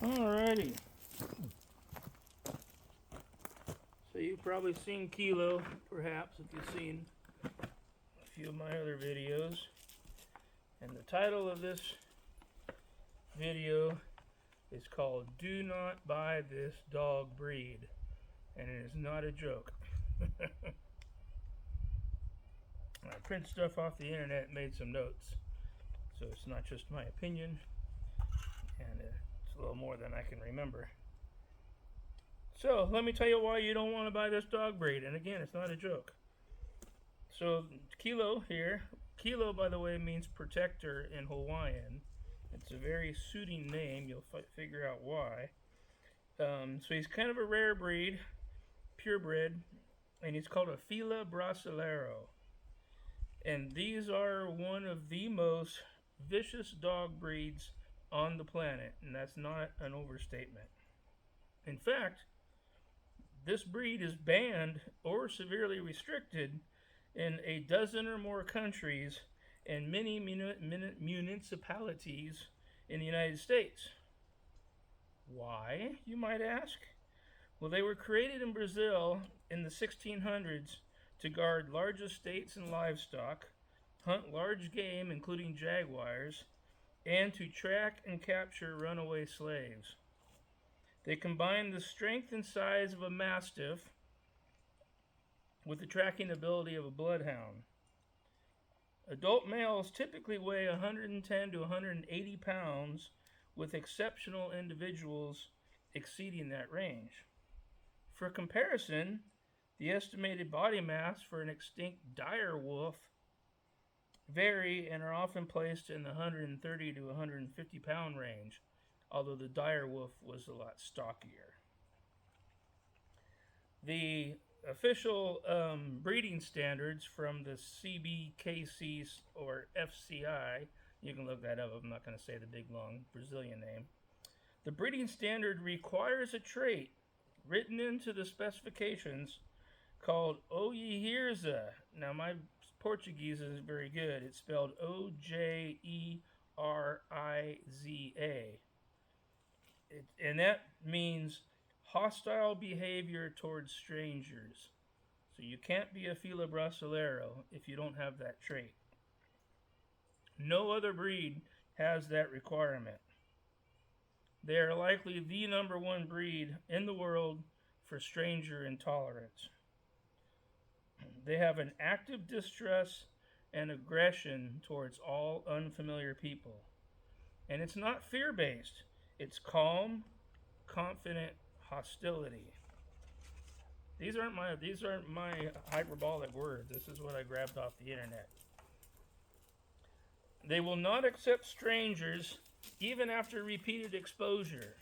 Alrighty. So you've probably seen Kilo, perhaps, if you've seen a few of my other videos. And the title of this video is called Do Not Buy This Dog Breed. And it is not a joke. I print stuff off the internet and made some notes. So it's not just my opinion. And it's a little more than I can remember. So let me tell you why you don't want to buy this dog breed. And again, it's not a joke. So Kilo here. Kilo, by the way, means protector in Hawaiian. It's a very suiting name. You'll figure out why. So he's kind of a rare breed, purebred, and he's called a Fila Brasilero. And these are one of the most vicious dog breeds on the planet, and that's not an overstatement. In fact, this breed is banned or severely restricted in a dozen or more countries and many municipalities in the United States. Why, you might ask? Well, they were created in Brazil in the 1600s to guard large estates and livestock, hunt large game, including jaguars, and to track and capture runaway slaves. They combine the strength and size of a mastiff with the tracking ability of a bloodhound. Adult males typically weigh 110 to 180 pounds, with exceptional individuals exceeding that range. For comparison, the estimated body mass for an extinct dire wolf vary and are often placed in the 130 to 150 pound range, although the dire wolf was a lot stockier. The official breeding standards from the CBKC or FCI, you can look that up, I'm not going to say the big long Brazilian name. The breeding standard requires a trait written into the specifications called Ojeriza. Now my Portuguese isn't very good. It's spelled Ojeriza. And that means hostile behavior towards strangers. So you can't be a Fila Brasilero if you don't have that trait. No other breed has that requirement. They are likely the number one breed in the world for stranger intolerance. They have an active distrust and aggression towards all unfamiliar people. And it's not fear-based. It's calm, confident hostility. These aren't my hyperbolic words. This is what I grabbed off the internet. They will not accept strangers even after repeated exposure.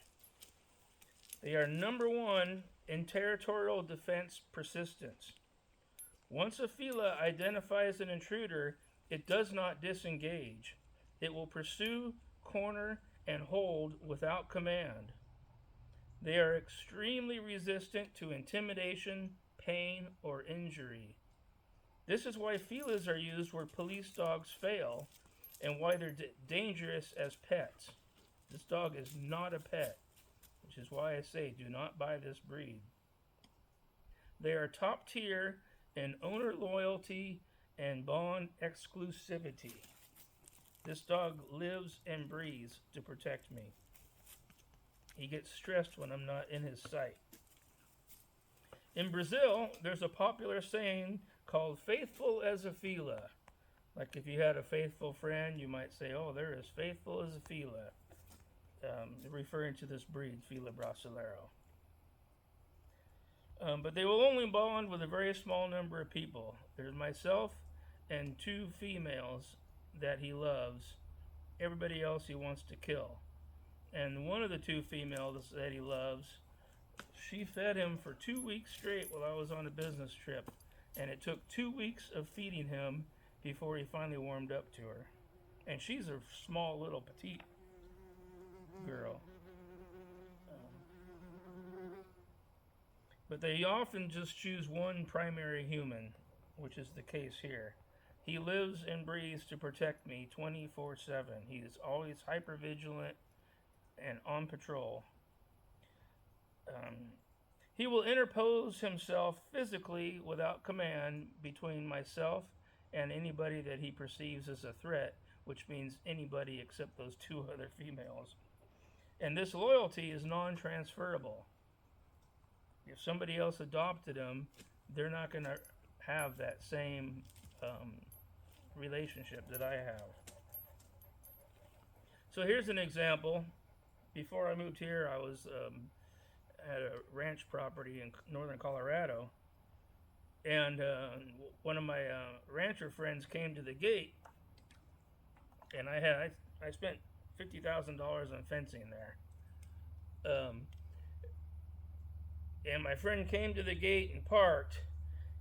They are number one in territorial defense persistence. Once a Fila identifies an intruder, it does not disengage. It will pursue, corner, and hold without command. They are extremely resistant to intimidation, pain, or injury. This is why Filas are used where police dogs fail, and why they're dangerous as pets. This dog is not a pet, which is why I say do not buy this breed. They are top tier in owner loyalty and bond exclusivity. This dog lives and breathes to protect me. He gets stressed when I'm not in his sight. In Brazil, there's a popular saying called faithful as a Fila. Like if you had a faithful friend, you might say, oh, they're as faithful as a Fila. Referring to this breed, Fila Brasilero. But they will only bond with a very small number of people. There's myself and two females that he loves. Everybody else he wants to kill. And one of the two females that he loves, she fed him for 2 weeks straight while I was on a business trip. And it took 2 weeks of feeding him before he finally warmed up to her. And she's a small little petite girl. But they often just choose one primary human, which is the case here. He lives and breathes to protect me 24/7. He is always hypervigilant, and on patrol. Um, he will interpose himself physically without command between myself and anybody that he perceives as a threat, which means anybody except those two other females. And this loyalty is non transferable. If somebody else adopted him, they're not going to have that same um, relationship that I have. So here's an example. Before I moved here, I was at a ranch property in northern Colorado, and one of my rancher friends came to the gate, and I spent $50,000 on fencing there. And my friend came to the gate and parked,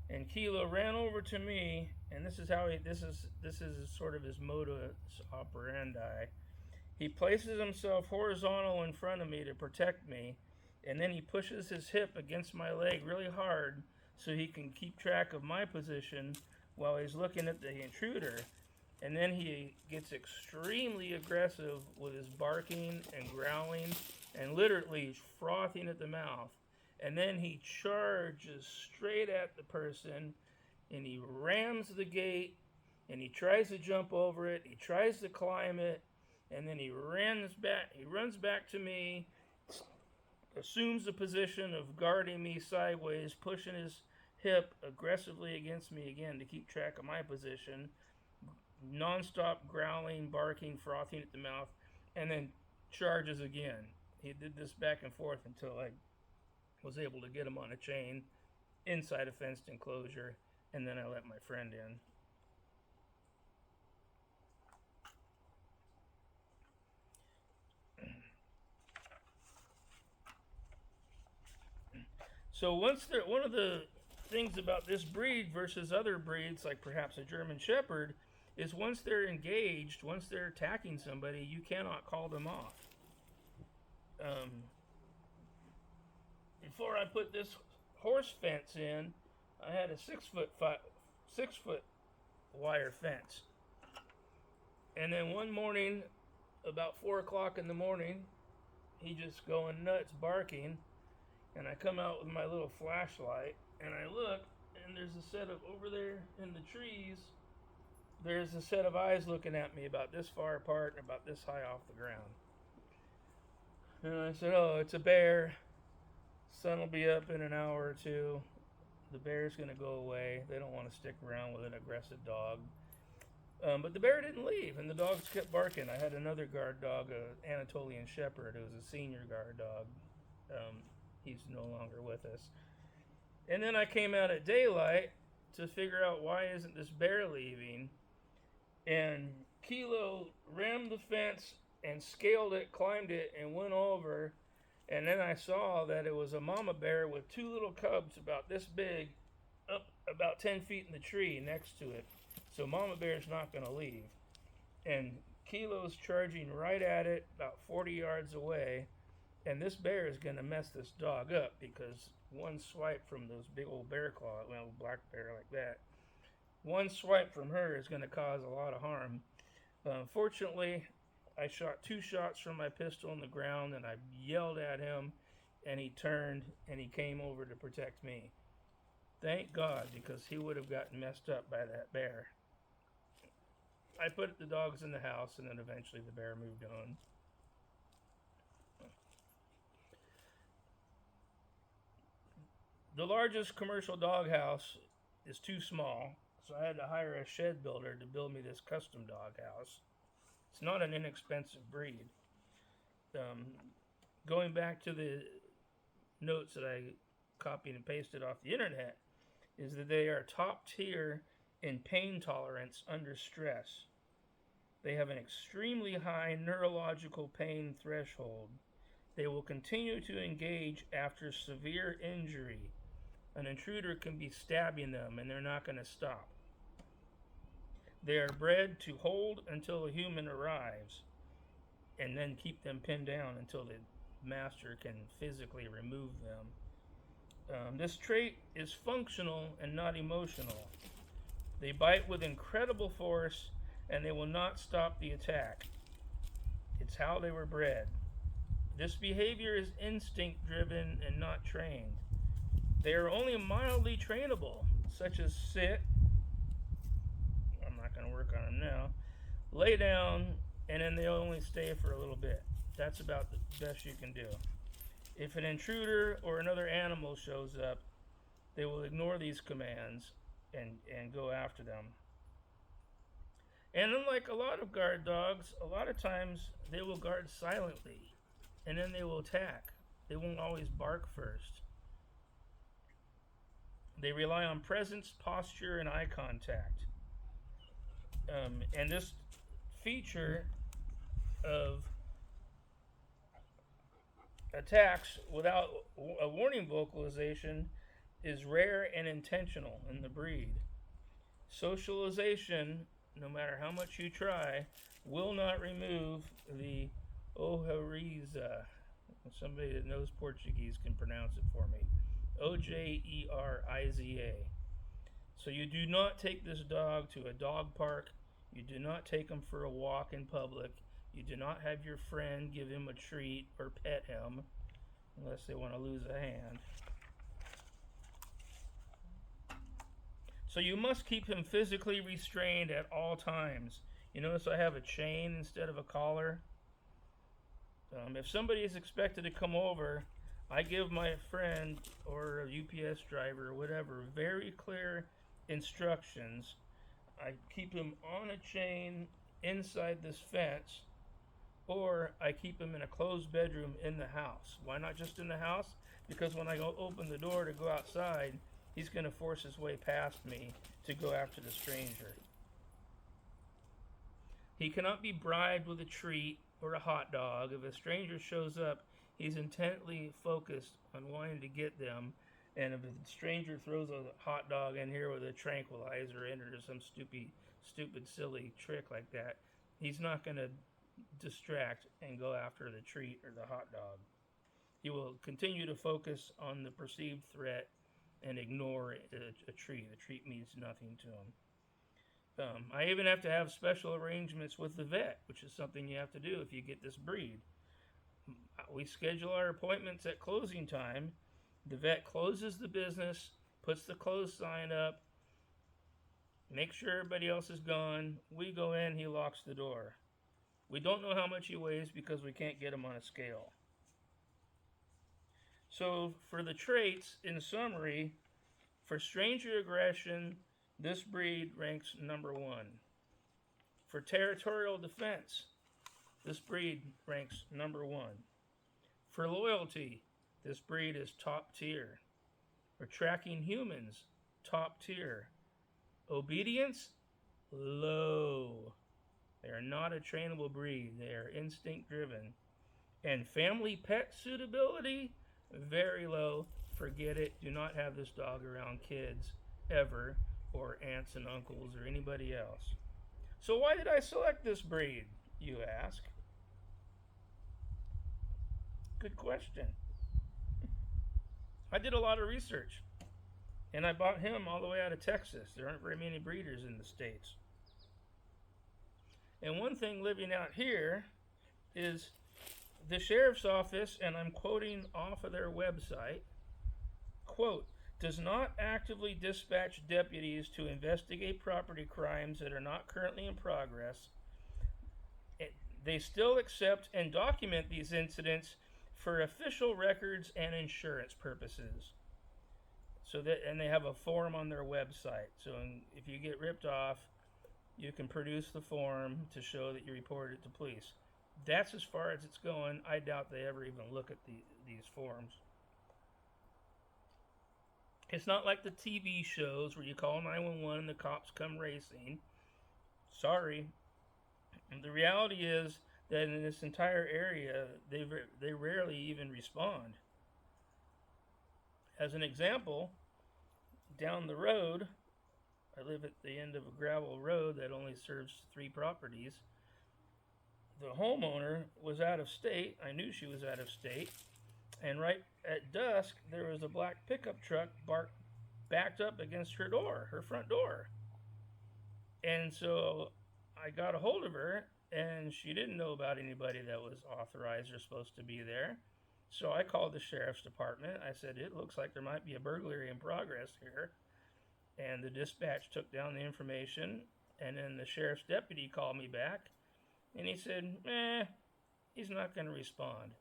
and Kilo ran over to me, and this is sort of his modus operandi. He places himself horizontal in front of me to protect me, and then he pushes his hip against my leg really hard so he can keep track of my position while he's looking at the intruder. And then he gets extremely aggressive with his barking and growling and literally frothing at the mouth. And then he charges straight at the person, and he rams the gate, and he tries to jump over it, he tries to climb it, and then he runs back to me, assumes the position of guarding me sideways, pushing his hip aggressively against me again to keep track of my position, non-stop growling, barking, frothing at the mouth, and then charges again. He did this back and forth until I was able to get him on a chain inside a fenced enclosure, and then I let my friend in. So one of the things about this breed versus other breeds, like perhaps a German Shepherd, is once they're engaged, once they're attacking somebody, you cannot call them off. Before I put this horse fence in, I had a 6-foot wire fence. And then one morning, about 4 o'clock in the morning, he just going nuts barking, and I come out with my little flashlight, and I look, and there's a set of, over there in the trees, there's a set of eyes looking at me about this far apart and about this high off the ground. And I said, oh, it's a bear. Sun will be up in an hour or two. The bear's going to go away. They don't want to stick around with an aggressive dog. But the bear didn't leave, and the dogs kept barking. I had another guard dog, an Anatolian Shepherd. It was a senior guard dog. He's no longer with us. And then I came out at daylight to figure out why isn't this bear leaving. And Kilo rammed the fence and scaled it, climbed it, and went over. And then I saw that it was a mama bear with two little cubs about this big, up about 10 feet in the tree next to it. So mama bear's not going to leave. And Kilo's charging right at it, about 40 yards away. And this bear is going to mess this dog up because one swipe from those big old bear claws, well, black bear like that, one swipe from her is going to cause a lot of harm. Fortunately, I shot 2 shots from my pistol on the ground, and I yelled at him, and he turned, and he came over to protect me. Thank God, because he would have gotten messed up by that bear. I put the dogs in the house, and then eventually the bear moved on. The largest commercial dog house is too small, so I had to hire a shed builder to build me this custom dog house. It's not an inexpensive breed. Going back to the notes that I copied and pasted off the internet, is that they are top tier in pain tolerance under stress. They have an extremely high neurological pain threshold. They will continue to engage after severe injury. An intruder can be stabbing them and they're not going to stop. They are bred to hold until a human arrives and then keep them pinned down until the master can physically remove them. This trait is functional and not emotional. They bite with incredible force and they will not stop the attack. It's how they were bred. This behavior is instinct driven and not trained. They are only mildly trainable, such as sit, I'm not going to work on them now, lay down, and then they only stay for a little bit. That's about the best you can do. If an intruder or another animal shows up, they will ignore these commands and go after them. And unlike a lot of guard dogs, a lot of times they will guard silently and then they will attack. They won't always bark first. They rely on presence, posture, and eye contact. And this feature of attacks without a warning vocalization is rare and intentional in the breed. Socialization, no matter how much you try, will not remove the ojeriza. Somebody that knows Portuguese can pronounce it for me. Ojeriza. So you do not take this dog to a dog park. You do not take him for a walk in public. You do not have your friend give him a treat or pet him, unless they want to lose a hand. So you must keep him physically restrained at all times. You notice I have a chain instead of a collar. If somebody is expected to come over, I give my friend or a UPS driver or whatever very clear instructions. I keep him on a chain inside this fence, or I keep him in a closed bedroom in the house. Why not just in the house? Because when I go open the door to go outside, he's going to force his way past me to go after the stranger. He cannot be bribed with a treat or a hot dog. If a stranger shows up, he's intently focused on wanting to get them. And if the stranger throws a hot dog in here with a tranquilizer in it or some stupid, silly trick like that, he's not going to distract and go after the treat or the hot dog. He will continue to focus on the perceived threat and ignore a treat. A treat means nothing to him. I even have to have special arrangements with the vet, which is something you have to do if you get this breed. We schedule our appointments at closing time. The vet closes the business, puts the close sign up, makes sure everybody else is gone. We go in, he locks the door. We don't know how much he weighs because we can't get him on a scale. So for the traits, in summary, for stranger aggression, this breed ranks number 1. For territorial defense, this breed ranks number 1. For loyalty, this breed is top tier. For tracking humans, top tier. Obedience, low. They are not a trainable breed. They are instinct driven. And family pet suitability, very low. Forget it. Do not have this dog around kids ever, or aunts and uncles or anybody else. So why did I select this breed, you ask? Good question. I did a lot of research, and I bought him all the way out of Texas. There aren't very many breeders in the States. And one thing living out here is the sheriff's office, and I'm quoting off of their website, quote, does not actively dispatch deputies to investigate property crimes that are not currently in progress. They still accept and document these incidents for official records and insurance purposes. And they have a form on their website. So if you get ripped off, you can produce the form to show that you reported it to police. That's as far as it's going. I doubt they ever even look at these forms. It's not like the TV shows where you call 911 and the cops come racing. Sorry. And the reality is that in this entire area, they rarely even respond. As an example, down the road, I live at the end of a gravel road that only serves 3 properties. The homeowner was out of state. I knew she was out of state. And right at dusk, there was a black pickup truck backed up against her front door. And so I got a hold of her, and she didn't know about anybody that was authorized or supposed to be there. So I called the sheriff's department. I said, it looks like there might be a burglary in progress here. And the dispatch took down the information. And then the sheriff's deputy called me back. And he said, he's not going to respond.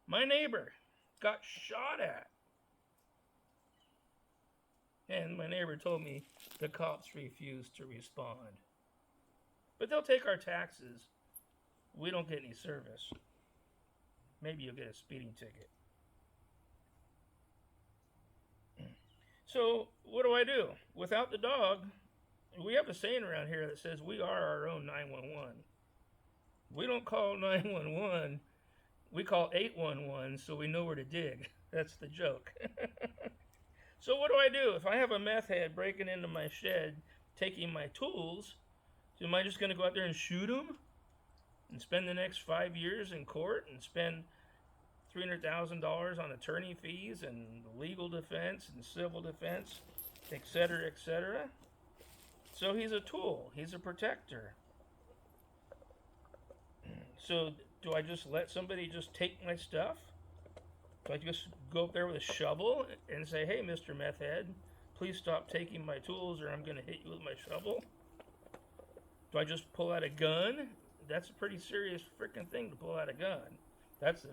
My neighbor got shot at. And my neighbor told me the cops refused to respond. But they'll take our taxes. We don't get any service. Maybe you'll get a speeding ticket. So what do? Without the dog, we have a saying around here that says we are our own 911. We don't call 911, we call 811 so we know where to dig. That's the joke. So what do? If I have a meth head breaking into my shed, taking my tools, am I just going to go out there and shoot him? And spend the next 5 years in court and spend $300,000 on attorney fees and legal defense and civil defense, etc., etc.? So he's a tool. He's a protector. So do I just let somebody just take my stuff? Do I just go up there with a shovel and say, hey, Mr. Meth Head, please stop taking my tools or I'm going to hit you with my shovel? Do I just pull out a gun? That's a pretty serious freaking thing to pull out a gun. That's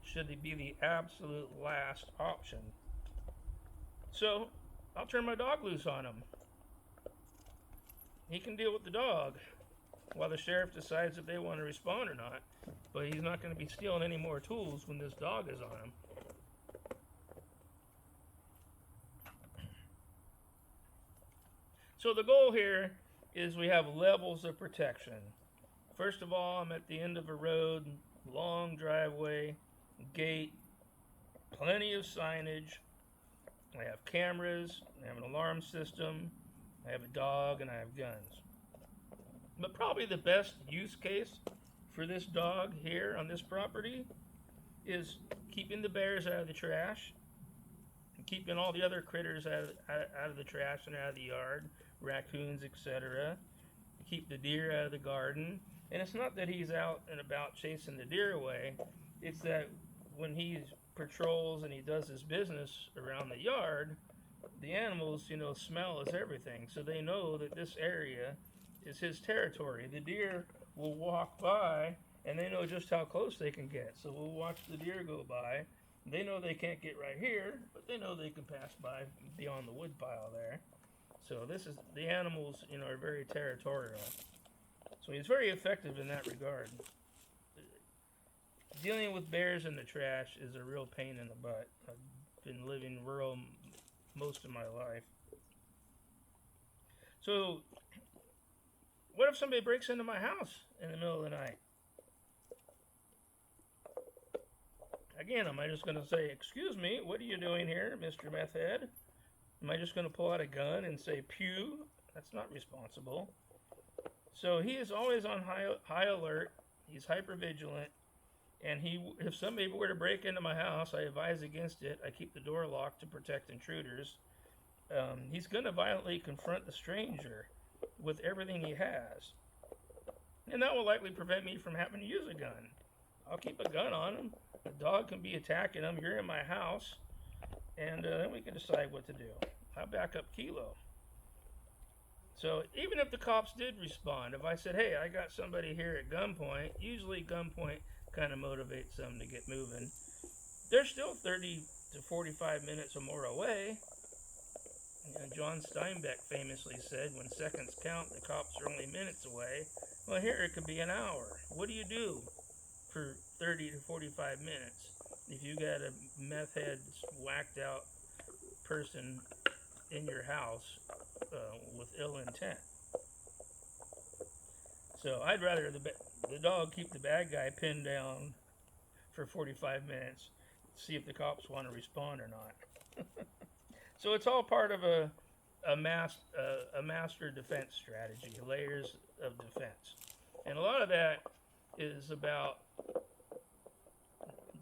should be the absolute last option. So I'll turn my dog loose on him. He can deal with the dog while the sheriff decides if they want to respond or not. But he's not going to be stealing any more tools when this dog is on him. So the goal here is we have levels of protection. First of all, I'm at the end of a road, long driveway, gate, plenty of signage. I have cameras, I have an alarm system, I have a dog, and I have guns. But probably the best use case for this dog here on this property is keeping the bears out of the trash, and keeping all the other critters out of the trash and out of the yard, raccoons, etc. Keep the deer out of the garden. And it's not that he's out and about chasing the deer away. It's that when he patrols and he does his business around the yard, the animals, smell is everything. So they know that this area is his territory. The deer will walk by and they know just how close they can get. So we'll watch the deer go by. They know they can't get right here, but they know they can pass by beyond the wood pile there. So the animals, are very territorial. So he's very effective in that regard. Dealing with bears in the trash is a real pain in the butt. I've been living rural most of my life. So what if somebody breaks into my house in the middle of the night? Again, am I just going to say, excuse me, what are you doing here, Mr. Meth Head? Am I just going to pull out a gun and say, pew? That's not responsible. So he is always on high alert. He's hyper vigilant. And if somebody were to break into my house, I advise against it. I keep the door locked to protect intruders. He's going to violently confront the stranger with everything he has. And that will likely prevent me from having to use a gun. I'll keep a gun on him. The dog can be attacking him. You're in my house. And then we can decide what to do. I'll back up Kilo. So even if the cops did respond, if I said, hey, I got somebody here at gunpoint, usually gunpoint kind of motivates them to get moving. They're still 30 to 45 minutes or more away. John Steinbeck famously said, when seconds count, the cops are only minutes away. Well, here it could be an hour. What do you do for 30 to 45 minutes if you got a meth head, whacked out person in your house with ill intent? So I'd rather the dog keep the bad guy pinned down for 45 minutes, see if the cops want to respond or not. So it's all part of a master defense strategy, layers of defense. And a lot of that is about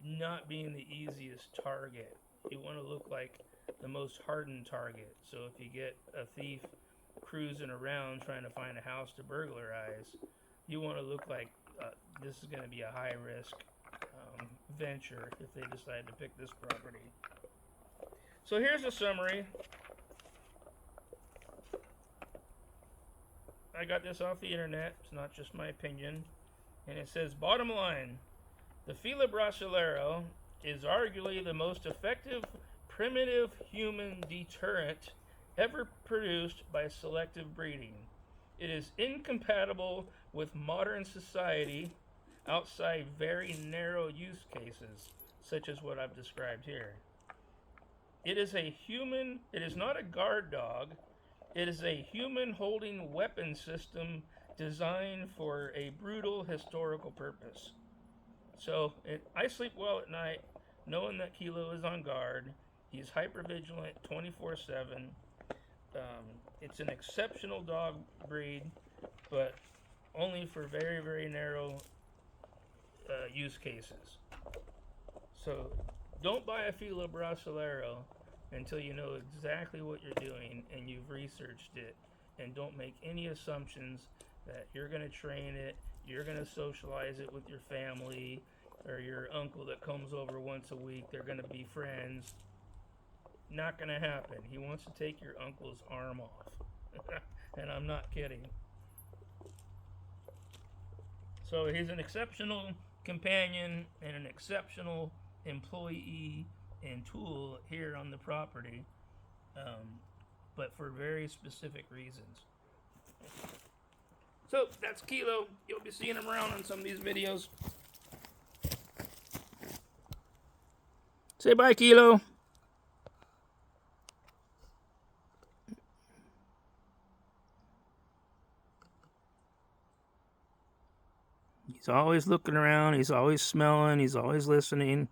not being the easiest target. You want to look like the most hardened target. So if you get a thief cruising around trying to find a house to burglarize, you want to look like this is going to be a high risk venture if they decide to pick this property. So here's a summary. I got this off the internet. It's not just my opinion. And it says, bottom line, the Fila Brasileiro is arguably the most effective primitive human deterrent ever produced by selective breeding. It is incompatible with modern society outside very narrow use cases, such as what I've described here. It is not a guard dog. It is a human holding weapon system designed for a brutal historical purpose. So I sleep well at night knowing that Kilo is on guard. He's hypervigilant 24/7. It's an exceptional dog breed, but only for very, very narrow use cases. So don't buy a Fila Brasileiro until you know exactly what you're doing and you've researched it, and don't make any assumptions that you're going to train it, you're going to socialize it with your family or your uncle that comes over once a week, they're going to be friends. Not going to happen. He wants to take your uncle's arm off. And I'm not kidding. So he's an exceptional companion and an exceptional employee and tool here on the property, but for very specific reasons. So that's Kilo. You'll be seeing him around on some of these videos. Say bye, Kilo. He's always looking around. He's always smelling. He's always listening.